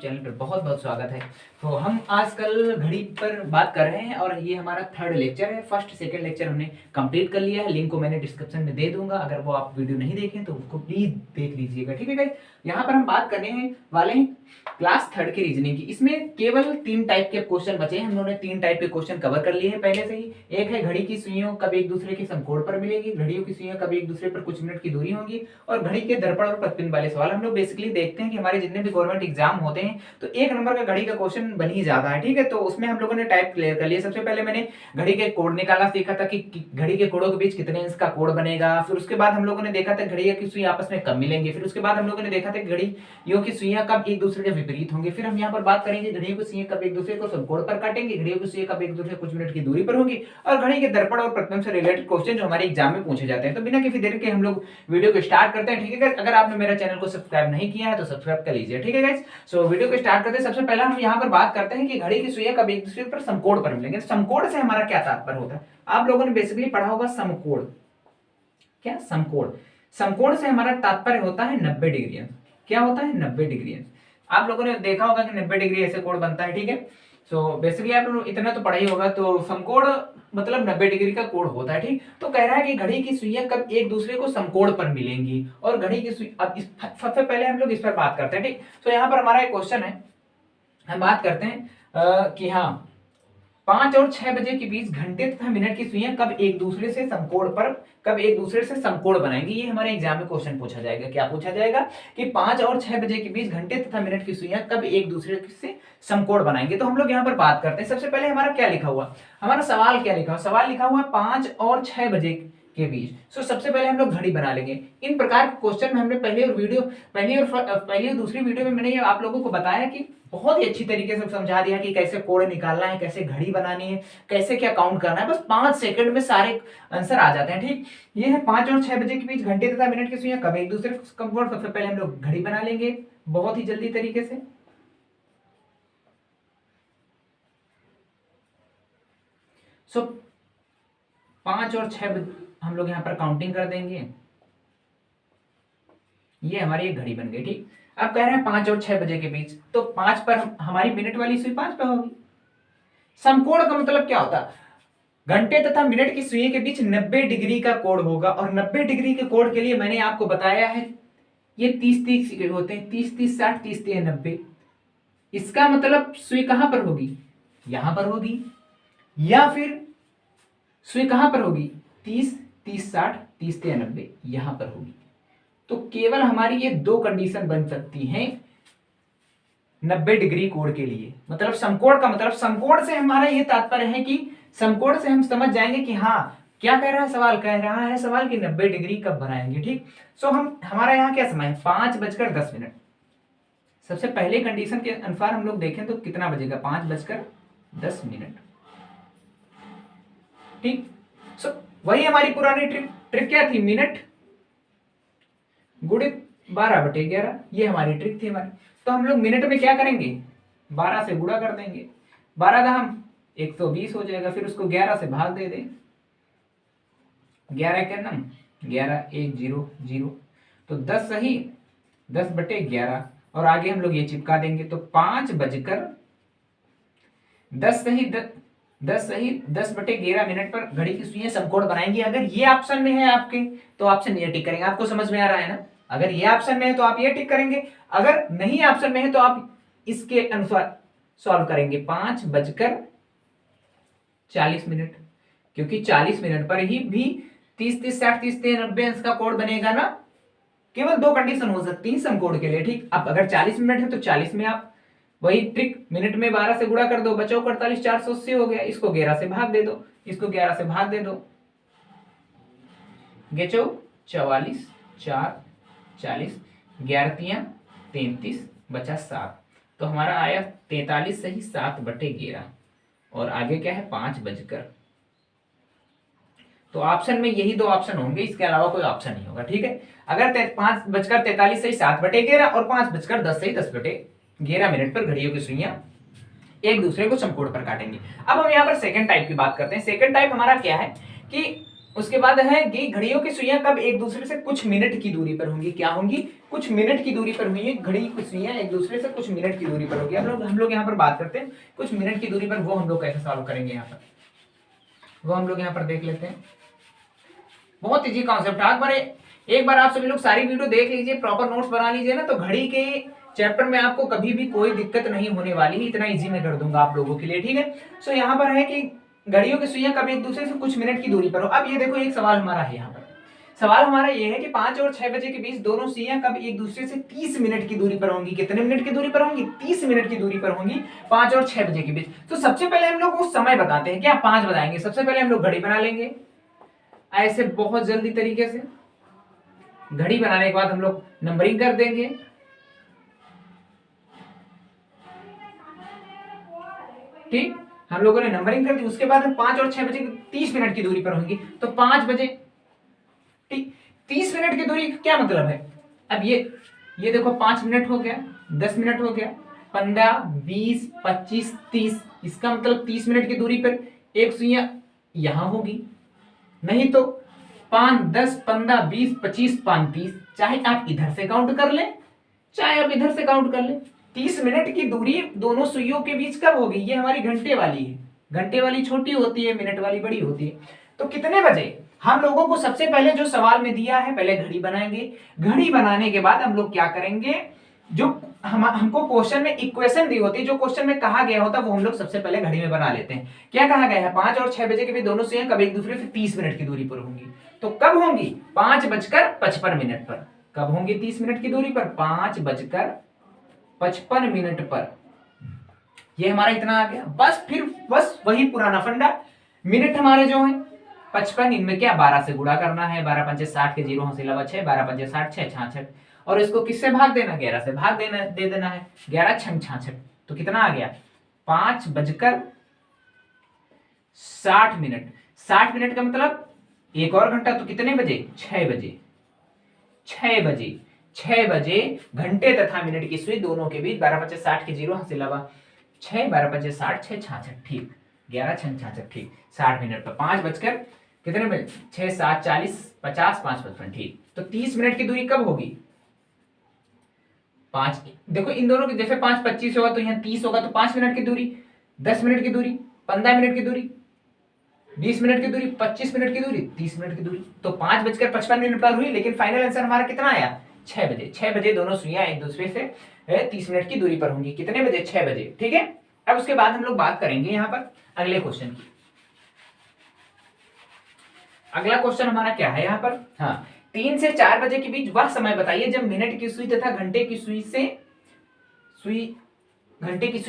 Channel पर बहुत बहुत स्वागत है। तो हम आजकल घड़ी पर बात कर रहे हैं और ये हमारा थर्ड लेक्चर है। फर्स्ट सेकंड लेक्चर हमने कंप्लीट कर लिया है। लिंक को मैंने डिस्क्रिप्शन में दे दूंगा, अगर वो आप वीडियो नहीं देखें तो उसको प्लीज देख लीजिएगा, ठीक है गाइस। यहाँ पर हम बात करने हैं वाले हैं क्लास थर्ड की रीजनिंग की। इसमें केवल 3 टाइप के क्वेश्चन बचे हैं। हम लोगों ने 3 टाइप के क्वेश्चन कवर कर लिए हैं पहले से ही। एक है घड़ी की सुइयों कब एक दूसरे के समकोण पर मिलेगी, घड़ियों की सुइयां कब एक दूसरे पर कुछ मिनट की दूरी होगी, और घड़ी के दर्पण और प्रतिबिंब वाले सवाल। हम लोग बेसिकली देखते हैं कि हमारे जितने भी गवर्नमेंट एग्जाम होते हैं तो 1 नंबर का घड़ी का क्वेश्चन बन ही जाता है, ठीक है। तो उसमें हम लोगों ने टाइप क्लियर कर लिया। सबसे पहले मैंने घड़ी के कोड निकालना सीखा था कि घड़ी के कोड़ों के बीच कितने इंच का कोड बनेगा। फिर उसके बाद हम लोगों ने देखा था घड़ियों की सुई आपस में कब मिलेंगे। फिर उसके बाद हम लोगों ने देखा था घड़ियों की सुइयां कब एक दूसरे के विपरीत होंगे। फिर हम यहाँ पर बात करेंगे घड़ियों की सुइयां कब एक दूसरे को समकोण पर काटेंगे, घड़ियों की सुइयां कब एक दूसरे कुछ मिनट की दूरी पर होगी, और घड़ी के दर्पण और प्रतिबिंब से रिलेटेड क्वेश्चन जो हमारे एग्जाम में पूछे जाते हैं। तो बिना किसी देर के हम लोग वीडियो को स्टार्ट करते हैं, ठीक है। अगर आपने मेरा चैनल को सब्सक्राइब नहीं किया है तो सब्सक्राइब कर लीजिए, ठीक है गाइस। सो वीडियो को स्टार्ट करते हैं। सबसे पहले हम यहाँ पर बात करते हैं कि घड़ी की सुइयां कब एक दूसरे पर समकोण पर मिलेंगे। समकोण से हमारा क्या तात्पर्य होता है, आप लोगों ने बेसिकली पढ़ा होगा समकोण। क्या समकोण? समकोण से हमारा तात्पर्य होता है 90 डिग्री। क्या होता है? 90 डिग्री। आप लोगों ने देखा होगा कि 90 डिग्री ऐसे कोण बनता है, ठीक है। सो बेसिकली आप लोग इतना तो पढ़ा ही होगा। तो समकोण मतलब 90 डिग्री का कोण होता है, ठीक। तो कह रहा है कि घड़ी की सुइयां कब एक दूसरे को समकोण पर मिलेंगी, और घड़ी की सुई अब सबसे पहले हम लोग इस पर बात करते हैं, ठीक। तो यहाँ पर हमारा एक क्वेश्चन है, हम बात करते हैं कि हाँ 5 और 6 बजे के बीच घंटे तथा मिनट की सुइयां कब एक दूसरे से समकोण बनाएंगी। ये हमारे एग्जाम में क्वेश्चन पूछा जाएगा। क्या पूछा जाएगा कि 5 और 6 बजे के बीच घंटे तथा मिनट की सुइयां कब एक दूसरे से समकोण बनाएंगे। तो हम लोग यहाँ पर बात करते हैं। सबसे पहले हमारा क्या लिखा हुआ, हमारा सवाल क्या लिखा हुआ, सवाल लिखा हुआ 5 और 6 बजे के बीच। सबसे पहले हम लोग घड़ी बना लेंगे। इन प्रकार के क्वेश्चन में हमने पहली और दूसरी वीडियो में मैंने आप लोगों को बताया कि बहुत ही अच्छी तरीके से समझा दिया कि कैसे कोड निकालना है, कैसे घड़ी बनानी है, कैसे क्या काउंट करना है। बस 5 सेकंड में सारे आंसर आ जाते हैं, ठीक। ये है 5 और 6 बजे के बीच घंटे तथा मिनट की सुइयां कब एक दूसरे को समकोण। सबसे पहले हम लोग घड़ी बना लेंगे बहुत ही जल्दी तरीके से। सो 5 और 6 हम लोग यहाँ पर काउंटिंग कर देंगे। ये हमारी एक घड़ी बन गई, ठीक। अब कह रहे हैं 5 और 6 बजे के बीच, तो 5 पर हमारी मिनट वाली सुई 5 पर होगी। समकोण का मतलब क्या होता है, घंटे तथा मिनट की सुई के बीच 90 डिग्री का कोण होगा। और 90 डिग्री के कोण के लिए मैंने आपको बताया है ये 30-30 होते हैं, 30-30 60 30 90। इसका मतलब सुई कहां पर होगी, यहां पर होगी, या फिर सुई कहां पर होगी 30-30 60 30 90 यहां पर होगी। तो केवल हमारी ये 2 कंडीशन बन सकती हैं 90 डिग्री कोण के लिए। मतलब समकोण का मतलब, समकोण से हमारा ये तात्पर्य है कि समकोण से हम समझ जाएंगे कि हाँ क्या कह रहा है सवाल, कह रहा है सवाल कि 90 डिग्री कब बनाएंगे, ठीक। हमारा यहाँ क्या समय है 5:10। सबसे पहले कंडीशन के अनुसार हम लोग देखें तो कितना बजेगा 5:10, ठीक। वही हमारी पुरानी ट्रिक क्या थी, मिनट गुणित 12/11। ये हमारी ट्रिक थी हमारी। तो हम लोग मिनट में क्या करेंगे 12 से गुणा कर देंगे, 12 दहम 120 हो जाएगा। फिर उसको 11 से भाग दे दें, 11 के नम 11 1 0 0, तो 10 सही 10/11, और आगे हम लोग ये चिपका देंगे। तो 5:10 सही 10/11 मिनट पर घड़ी की सुइयां समकोण बनाएंगी। अगर ये ऑप्शन में है आपके तो ऑप्शन ये टिक करेंगे। आपको समझ में आ रहा है ना, अगर ये ऑप्शन में है तो आप ये टिक करेंगे, अगर नहीं ऑप्शन में है तो आप इसके अनुसार सॉल्व करेंगे 5:40, क्योंकि 40 मिनट पर ही भी 30-30 60 30 90 अंश का कोण बनेगा ना। केवल 2 कंडीशन हो सकती है समकोण के लिए, ठीक। अब अगर 40 मिनट है तो 40 में आप वही ट्रिक, मिनट में 12 से गुणा कर दो, बचो 48 480 हो गया। इसको 11 से भाग दे दो, इसको 11 से भाग दे दो, गेचो 44 4 40, 11 33 बचा 7। तो हमारा आया 43 सही 7/11, और आगे क्या है 5:00। तो ऑप्शन में यही 2 ऑप्शन होंगे, इसके अलावा कोई ऑप्शन नहीं होगा, ठीक है। अगर 5:43 सही 7/11 और 5:10 सही 10/11 मिनट पर घड़ियों की सुइयां एक दूसरे को समकोण पर काटेंगे। अब हम यहाँ पर सेकंड टाइप की बात करते हैं। सेकंड टाइप हमारा क्या है कि उसके बाद है कि घड़ियों की सुइयां कब एक दूसरे से कुछ मिनट की दूरी पर होंगी। क्या होंगी? कुछ मिनट की दूरी पर हुई। घड़ी की सुइयां एक दूसरे से कुछ मिनट की दूरी पर होगी। हम लोग यहाँ पर बात करते हैं कुछ मिनट की दूरी पर, वो हम लोग कैसे सॉल्व करेंगे यहाँ पर, वो हम लोग यहाँ पर देख लेते हैं। बहुत इजी कॉन्सेप्ट है। एक बार आप सभी लोग सारी वीडियो देख लीजिए, प्रॉपर नोट्स बना लीजिए ना, तो घड़ी के चैप्टर में आपको कभी भी कोई दिक्कत नहीं होने वाली है। इतना इजी मैं कर दूंगा आप लोगों के लिए, ठीक है। सो यहाँ पर है कि घड़ियों की सुइयां कभी एक दूसरे से कुछ मिनट की दूरी पर हो। अब ये देखो, एक सवाल हमारा है यहाँ पर। सवाल हमारा ये है कि 5 और 6 बजे के बीच दोनों सुइयां कब एक दूसरे से 30 मिनट की दूरी पर होंगी। कितने मिनट की दूरी पर होंगी? 30 मिनट की दूरी पर होंगी 5 और 6 बजे के बीच। तो सबसे पहले हम लोग उस समय बताते हैं, क्या 5 बताएंगे। सबसे पहले हम लोग घड़ी बना लेंगे ऐसे बहुत जल्दी तरीके से। घड़ी बनाने के बाद हम लोग नंबरिंग कर देंगे। ठीक, हम लोगों ने नंबरिंग कर दी। उसके बाद हम 5 और 6 बजे 30 मिनट की दूरी पर होंगी। तो 5 बजे, ठीक, 30 मिनट की दूरी क्या मतलब है? अब ये देखो, 5 मिनट हो गया, 10 मिनट हो गया, 15, 20, 25, 30। इसका मतलब 30 मिनट की दूरी पर एक सुइयां यहां होगी। नहीं तो 5, 10, 15, 20, 25, 35, चाहे आप इधर से काउंट कर लें चाहे आप इधर से काउंट कर लें। 30 मिनट की दूरी दोनों सुइयों के बीच कब होगी? ये हमारी घंटे वाली है। घंटे वाली छोटी होती है, मिनट वाली बड़ी होती है। तो कितने बजे? हम लोगों को सबसे पहले जो सवाल में दिया है, पहले घड़ी बनाएंगे। घड़ी बनाने के बाद हम लोग क्या करेंगे, जो हमको क्वेश्चन में इक्वेशन दी होती है, जो क्वेश्चन में कहा गया होता है, वो हम लोग सबसे पहले घड़ी में बना लेते हैं। क्या कहा गया है? 5 और 6 बजे के बीच दोनों सुइयां कब एक दूसरे से 30 मिनट की दूरी पर होंगी। तो कब होंगी? 5:55 पर। कब होंगी 30 मिनट की दूरी पर? 5:55 मिनट पर। ये हमारा इतना आ गया। बस वही पुराना फंडा। मिनट हमारे जो है 55, इनमें क्या 12 से गुणा करना है। 12 पंचे 60 के 0 हासिल 6, 12 पंचे 60, 6 66। और इसको किससे भाग देना? 11 से भाग देना, दे देना है। 11 छंग 66। तो कितना आ गया? 5:60। 60 मिनट का मतलब एक और घंटा। तो कितने बजे? 6 बजे। 6 बजे घंटे तथा मिनट की सुई दोनों के बीच 12 पंचे 60 के 0 हासिल 6, 12 पंचे 60, 6 66, ठीक। 11 छंग 66, ठीक। 60 मिनट पर 5 बजकर कितने मिनट? 6, 7, 40, 50, 5, 55, ठीक। तो 30 मिनट की दूरी कब होगी? 5। देखो इन दोनों की, जैसे 5:25 होगा तो यहाँ 30 होगा, तो 5 मिनट की दूरी, 10 मिनट की दूरी, 15 मिनट की दूरी, 20 मिनट की दूरी, 25 मिनट की दूरी, 30 मिनट की दूरी। तो 5:55 पर हुई। लेकिन फाइनल आंसर हमारा कितना आया? 6 बजे। 6 बजे दोनों सुइयां एक दूसरे से 30 मिनट की दूरी पर होंगी। कितने बजे? 6 बजे, ठीक है। अब उसके बाद हम लोग बात करेंगे यहाँ पर अगले क्वेश्चन की। अगला क्वेश्चन हमारा क्या है यहाँ पर? हाँ, 3 से 4 बजे के बीच वह समय बताइए जब मिनट की सुई तथा घंटे की सुई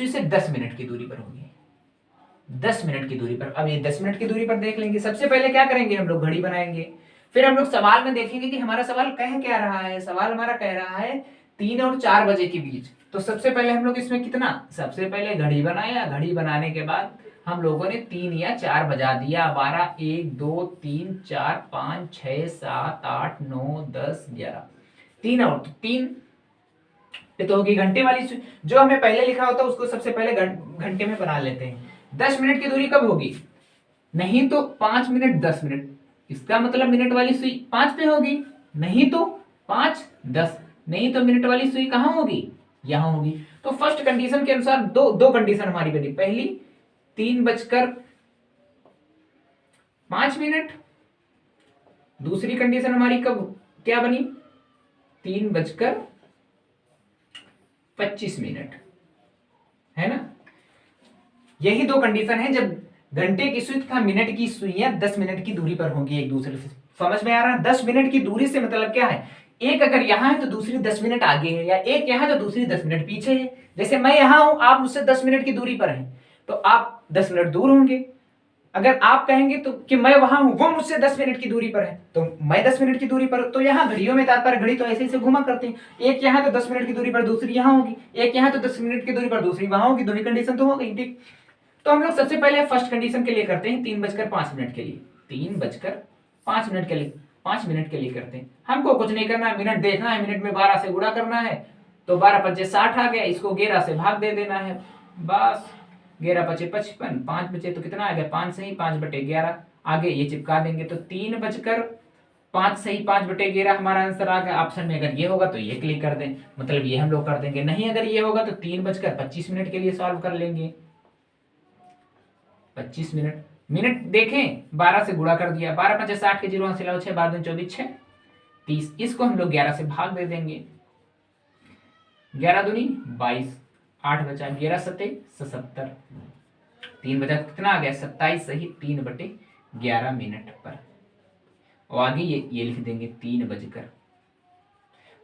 से 10 मिनट की दूरी पर होगी। 10 मिनट की दूरी पर। अब ये 10 मिनट की दूरी पर देख लेंगे। सबसे पहले क्या करेंगे? हम लोग घड़ी बनाएंगे। फिर हम लोग सवाल में देखेंगे कि हमारा सवाल कह क्या रहा है। सवाल हमारा कह रहा है 3 और 4 बजे के बीच। तो सबसे पहले हम लोग इसमें कितना, सबसे पहले घड़ी बनाया। घड़ी बनाने के बाद हम लोगों ने 3 या 4 बजा दिया। 12, 1, 2, 3, 4, 5, 6, 7, 8, 9, 10, 11। 3 और 3 तो होगी घंटे वाली। जो हमें पहले लिखा होता है उसको सबसे पहले घंटे में बना लेते हैं। 10 मिनट की दूरी कब होगी? नहीं तो 5 मिनट 10 मिनट। इसका मतलब मिनट वाली सुई 5 पे होगी। नहीं तो 5, 10। नहीं तो मिनट वाली सुई कहां होगी? यहां होगी। तो फर्स्ट कंडीशन के अनुसार दो कंडीशन हमारी बनी। पहली 3:05। दूसरी कंडीशन हमारी कब क्या बनी? 3:25, है ना। यही दो कंडीशन है जब घंटे की सुई तथा मिनट की सुइयां 10 मिनट की दूरी पर होंगी एक दूसरे से। समझ में आ रहा है? 10 मिनट की दूरी से मतलब क्या है? एक अगर यहां है तो दूसरी 10 मिनट आगे है, या एक यहां तो दूसरी 10 मिनट पीछे है। जैसे मैं यहां हूं, आप मुझसे 10 मिनट की दूरी पर हैं, तो आप 10 मिनट दूर होंगे। अगर आप कहेंगे तो कि मैं वहां हूं, वो मुझसे 10 मिनट की दूरी पर है, तो मैं 10 मिनट की दूरी पर। तो यहाँ घड़ियों में तात्पर्य, घड़ी तो ऐसे ऐसे घुमा करते हैं। एक यहाँ तो 10 मिनट की दूरी पर, दूसरी यहाँ होगी। एक यहाँ तो 10 मिनट की दूरी पर, दूसरी वहां होगी। दोनों कंडीशन तो हो गई, ठीक। तो हम लोग सबसे पहले फर्स्ट कंडीशन के लिए करते हैं 3:05 के लिए। 3:05 के लिए 5 मिनट के लिए करते हैं। हमको कुछ नहीं करना है, मिनट देखना है। मिनट में 12 से गुणा करना है। तो 12 पंचे 60 आ गया। इसको 11 से भाग दे देना है। बस 11 पंचे 55। 5 बचे तो कितना आ गया? 5 से ही 5/11। आगे ये चिपका देंगे तो 3:05 सही 5/11 हमारा आंसर आ गया। ऑप्शन में अगर ये होगा तो ये क्लिक कर दें, मतलब ये हम लोग कर देंगे, नहीं अगर ये होगा तो 3:25 के लिए सॉल्व कर लेंगे। 25 मिनट, मिनट देखें 12 से गुणा कर दिया, 12×5 = 60 के 0 हासिल 6 12 24 6 30, इसको हम लोग 11 से भाग दे देंगे, 11 दूनी 22, 8 बचा 11 सत्ते 77, 3 बचा कितना आ गया 27 सही 3/11 मिनट पर। और आगे ये लिख देंगे 3 बजकर,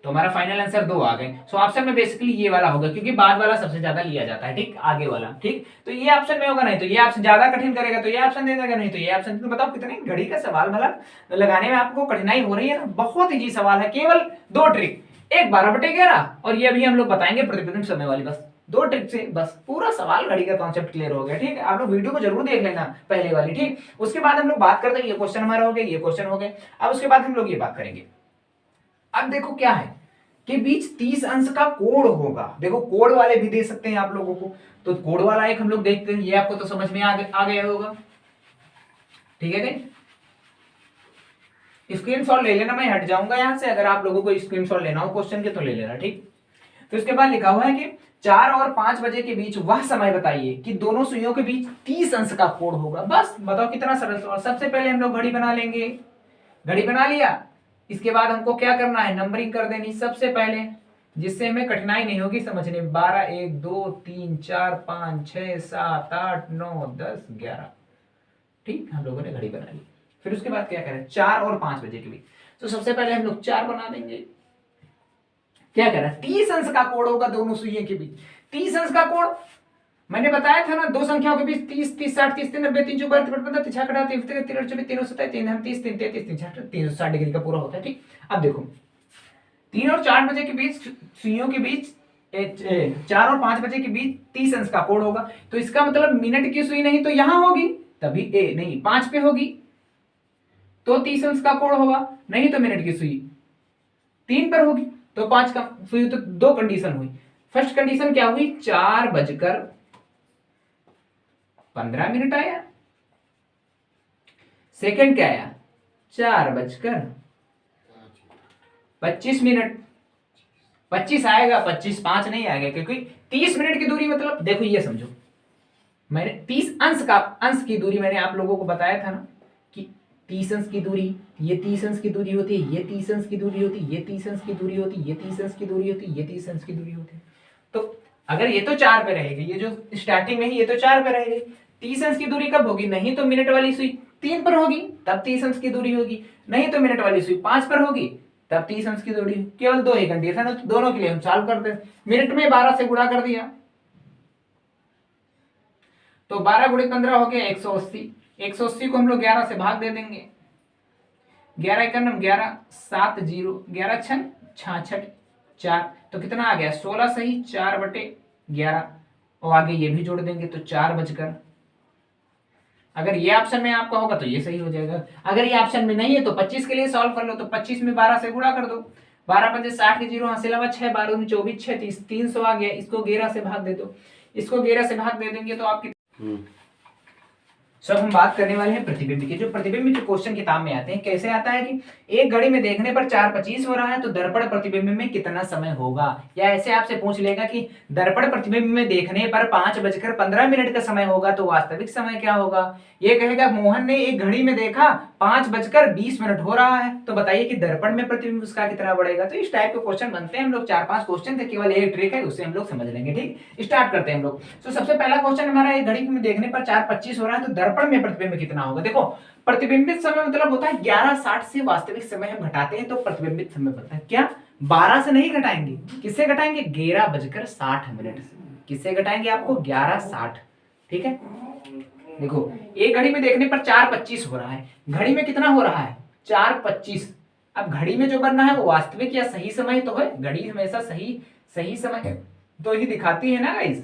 तो हमारा फाइनल आंसर 2 आ गए। सो ऑप्शन में बेसिकली ये वाला होगा, क्योंकि बाद वाला सबसे ज्यादा लिया जाता है, ठीक, आगे वाला, ठीक। तो ये ऑप्शन में होगा, नहीं तो ये ऑप्शन ज्यादा कठिन करेगा तो ये ऑप्शन दे देगा, नहीं तो ये ऑप्शन। तो बताओ कितने घड़ी का सवाल भला लगाने में आपको कठिनाई हो रही है ना, बहुत इजी सवाल है, केवल 2 ट्रिक, एक 12/11 और ये अभी हम लोग बताएंगे प्रतिबिंब समय वाली, बस 2 ट्रिक से बस पूरा सवाल घड़ी का कॉन्सेप्ट क्लियर हो गया, ठीक है। आप लोग वीडियो को जरूर देख लेना पहले वाली, ठीक। उसके बाद हम लोग बात करते हैं, ये क्वेश्चन हमारा हो गया, ये क्वेश्चन हो गए, अब उसके बाद हम लोग ये बात करेंगे। अब देखो क्या है के बीच 30 अंश का कोण होगा, देखो कोण वाले भी दे सकते हैं आप लोगों को, तो कोण वाला एक हम लोग देखते हैं, ये आपको तो समझ में आ गया होगा, ठीक है। स्क्रीनशॉट ले लेना, मैं हट जाऊंगा यहां से, अगर आप लोगों को स्क्रीनशॉट लेना हो क्वेश्चन के तो ले लेना, ठीक। तो इसके बाद लिखा हुआ है कि 4 और 5 बजे के बीच वह समय बताइए कि दोनों सुइयों के बीच 30 अंश का कोण होगा। बस बताओ कितना सरल सवाल। सबसे पहले हम लोग घड़ी बना लेंगे, घड़ी बना लिया, इसके बाद हमको क्या करना है, नंबरिंग कर देनी सबसे पहले, जिससे हमें कठिनाई नहीं होगी समझने में। 12 1 2 3 4 5 6 7 8 9 10 11, ठीक, हम लोगों ने घड़ी बना ली। फिर उसके बाद क्या करें, 4 और 5 बजे के बीच, तो सबसे पहले हम लोग 4 बना देंगे। क्या कह रहा है, 30 अंश का कोण होगा दोनों सुइयों के बीच। 30 अंश का कोण मैंने बताया था ना, दो संख्याओं के बीच 30 30 60 30 3 90 3 4 12 15 3 6 3 3 3 24 3 27 3 30 3 33 3 60 360 डिग्री का पूरा होता है, ठीक। अब देखो 3 और 4 बजे के बीच सुइयों के बीच 4 और 5 बजे के बीच 30 अंश का कोण होगा, तो इसका मतलब मिनट की सुई नहीं तो यहां होगी, तभी नहीं 5 पे होगी तो 30 अंश का कोण होगा, नहीं तो मिनट की सुई 3 पर होगी तो 5 का सुई। तो 2 कंडीशन हुई। फर्स्ट कंडीशन क्या हुई, 4:15 आया। सेकंड क्या आया, 4:25। 25 आएगा, 25 5 नहीं आएगा, क्योंकि 30 मिनट की दूरी मतलब देखो ये समझो, मैंने 30 अंश की दूरी मैंने आप लोगों को बताया था ना कि 30 अंश की दूरी, ये 30 अंश की दूरी होती है, ये 30 अंश की दूरी होती है, ये 30 अंश की दूरी होती है, ये 30 अंश की दूरी होती है, ये 30 अंश की दूरी होती है। तो अगर ये तो 4 पे रहेगी, ये जो स्टार्टिंग में ही ये तो 4 पे रहेगी, 30 अंश की दूरी कब होगी, नहीं तो मिनट वाली सुई 3 पर होगी तब 30 अंश की दूरी होगी, नहीं तो मिनट वाली सुई 5 पर होगी तब 30 अंश की दूरी। केवल 2 ही कंडीशन है, तो दोनों के लिए हम सॉल्व करते हैं। मिनट में 12 से गुणा कर दिया तो 12 × 15 हो गया 180। 180 को हम लोग 11 से भाग दे देंगे, 11 × 11 7 0 11 6 66 4, तो कितना आ गया 16 सही 4/11, और आगे ये भी जोड़ देंगे तो 4 बजकर। अगर ये ऑप्शन में आपका होगा तो ये सही हो जाएगा, अगर ये ऑप्शन में नहीं है तो 25 के लिए सॉल्व कर लो, तो 25 में 12 से गुणा कर दो, 12 × 60 के 0 हासिल 6 12 24 6 30 300 आ गया, इसको 11 से भाग दे दो, इसको 11 से भाग दे देंगे तो आपकी सब हम बात करने वाले हैं प्रतिबिंब की। जो प्रतिबिंब के क्वेश्चन किताब में आते हैं, कैसे आता है कि एक घड़ी में देखने पर 4:25 हो रहा है तो दर्पण प्रतिबिंब में कितना समय होगा, या ऐसे आपसे पूछ लेगा कि दर्पण प्रतिबिंब में देखने पर 5:15 का समय होगा तो वास्तविक समय क्या होगा। ये कहेगा मोहन ने एक घड़ी में देखा 5:20 हो रहा है, तो बताइए कि दर्पण में प्रतिबिंब उसका कितना बढ़ेगा। तो इस टाइप के क्वेश्चन बनते हैं हम लोग, 4-5 क्वेश्चन थे, केवल एक ट्रिक है उससे हम लोग समझ लेंगे, ठीक। स्टार्ट करते हैं हम लोग। तो सबसे पहला क्वेश्चन हमारा एक घड़ी में देखने पर 4:25 हो रहा है तो दर्पण में प्रतिबिंब कितना होगा। देखो प्रतिबिंबित समय मतलब होता है 11:60 से वास्तविक समय हम घटाते हैं तो प्रतिबिंबित समय बनता है। क्या 12 से नहीं घटाएंगे, किससे घटाएंगे, 11:60 से। किससे घटाएंगे आपको, 11:60, ठीक है। देखो एक घड़ी में देखने पर 4:25 हो रहा है, घड़ी में कितना हो रहा है 4:25। अब घड़ी में जो बनना है वो वास्तविक या सही समय तो है, घड़ी हमेशा सही समय तो ही दिखाती है ना गाइस।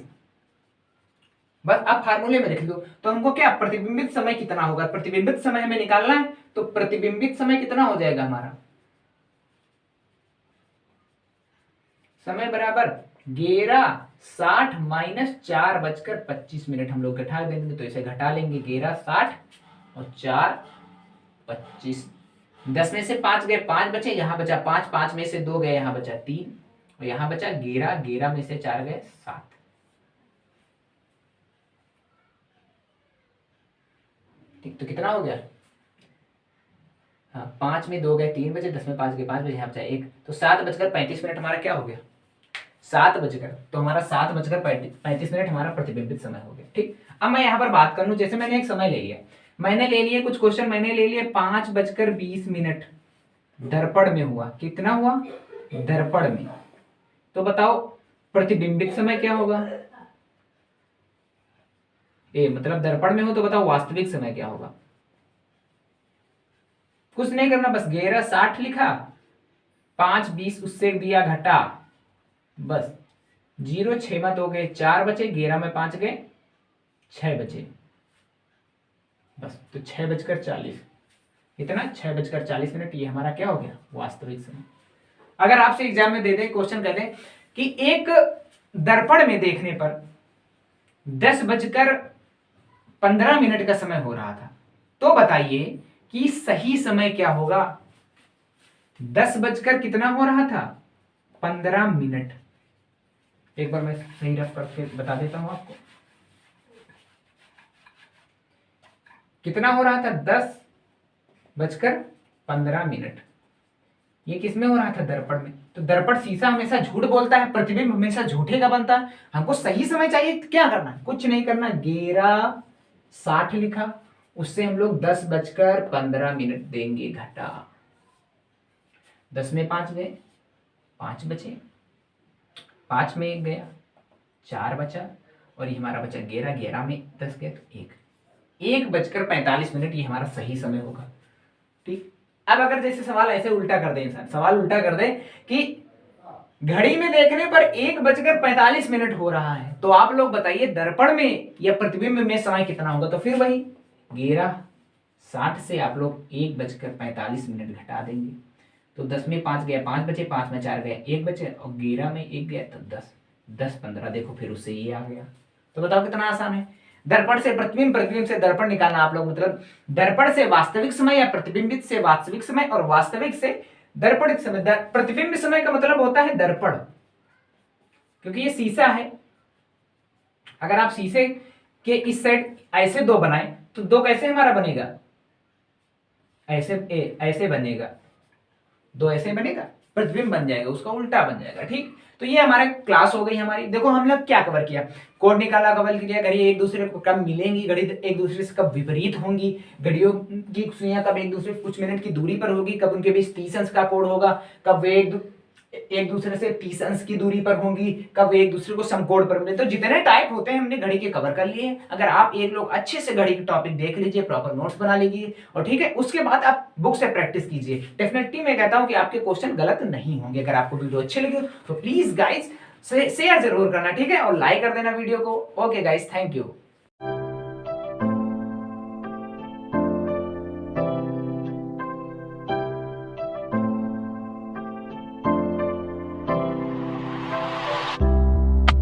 बस आप फार्मूले में लिख दो, तो हमको क्या प्रतिबिंबित समय कितना होगा, प्रतिबिंबित समय हमें निकालना है, तो प्रतिबिंबित समय कितना हो जाएगा हमारा, समय बराबर 11:60 - 4:25 हम लोग घटा देंगे, तो इसे घटा लेंगे 11:60 और 4 25, 10 में से 5 गए, 5 बचे, यहाँ बचा 5, 5 में से 2 गए, यहाँ बचा 3 और यहाँ बचा 11, 11 में से 4 गए 7। ठीक, तो कितना हो गया? हाँ, 5 में 2 गए 3 बजे, 10 में 5 गए 5 बजे, यहाँ बचा 1, तो 7:35 हमारा क्या हो गया? 7 बजकर, तो हमारा 7:35 हमारा प्रतिबिंबित समय हो गया। ठीक, अब मैं यहाँ पर बात कर लूँ, जैसे मैंने एक समय ले लिया, मैंने ले लिए कुछ क्वेश्चन, मैंने ले लिए 5:20 दर्पण में हुआ। कितना हुआ? दर्पण में। तो बताओ प्रतिबिंबित समय क्या होगा? मतलब दर्पण में हो, तो बताओ वास्तविक समय क्या होगा? कुछ नहीं करना, बस 11:60 लिखा, 5:20 उससे दिया घटा, बस 0 6 में 2 गए 4 बचे, 11 में 5 गए 6 बचे, बस। तो 6:40, इतना 6:40, ये हमारा क्या हो गया? वास्तविक समय। अगर आपसे एग्जाम में दे दे क्वेश्चन कहते कि एक दर्पण में देखने पर 10:15 का समय हो रहा था, तो बताइए कि सही समय क्या होगा? 10 बजकर कितना हो रहा था? 15 एक बार मैं सही रफ करके बता देता हूं आपको, कितना हो रहा था? 10:15। ये किसमें हो रहा था? दर्पण में। तो दर्पण शीशा हमेशा झूठ बोलता है, प्रतिबिंब हमेशा झूठे का बनता है। हमको सही समय चाहिए, तो क्या करना है? कुछ नहीं करना, 11:60 लिखा, उससे हम लोग 10:15 देंगे घटा, 10 में 5 गए 5 बचे, 5 में 1 गया 4 बचा, और ये हमारा बचा 11, 11 में 10 गए तो 1:45 ये हमारा सही समय होगा। ठीक, अब अगर जैसे सवाल ऐसे उल्टा कर दे, इंसान सवाल उल्टा कर दे कि घड़ी में देखने पर 1:45 हो रहा है, तो आप लोग बताइए दर्पण में या प्रतिबिंब में समय कितना होगा? तो फिर वही 11:60 से आप लोग 1:45 घटा देंगे, तो 10 में 5 गया 5 बचे, 5 में 4 गया 1 बचे, और 11 में 1 गया तो 10, 10:15 देखो फिर उससे ये आ गया। तो बताओ कितना आसान है? दर्पण से प्रतिबिंब, प्रतिबिंब से दर्पण निकालना आप लोग, मतलब दर्पण से वास्तविक समय या प्रतिबिंबित से वास्तविक समय, और वास्तविक से दर्पणित समय। प्रतिबिंब समय का मतलब होता है दर्पण, क्योंकि ये शीशा है। अगर आप शीशे के इस साइड ऐसे 2 बनाए तो 2 कैसे हमारा बनेगा? ऐसे बनेगा, 2 ऐसे बनेगा, प्रतिबिंब बन जाएगा, उसका उल्टा बन जाएगा। ठीक, तो ये हमारा क्लास हो गई हमारी। देखो हम लोग क्या कवर किया, कोड निकाला, कवर किया, घड़ी एक दूसरे को कब मिलेंगी, घड़ी एक दूसरे से कब विपरीत होंगी, घड़ियों की सुइयां कब एक दूसरे कुछ मिनट की दूरी पर होगी, कब उनके बीच 30 अंश का कोण होगा, कब वे एक दूसरे से 30 अंश की दूरी पर होंगी, कब वे एक दूसरे को समकोण पर मिले। तो जितने टाइप होते हैं हमने घड़ी के कवर कर लिए हैं। अगर आप एक लोग अच्छे से घड़ी के टॉपिक देख लीजिए, प्रॉपर नोट्स बना लीजिए, और ठीक है, उसके बाद आप बुक से प्रैक्टिस कीजिए। डेफिनेटली मैं कहता हूं कि आपके क्वेश्चन गलत नहीं होंगे। अगर आपको वीडियो अच्छी लगी तो प्लीज गाइज शेयर जरूर करना, ठीक है, और लाइक कर देना वीडियो को। Okay guys, thank you.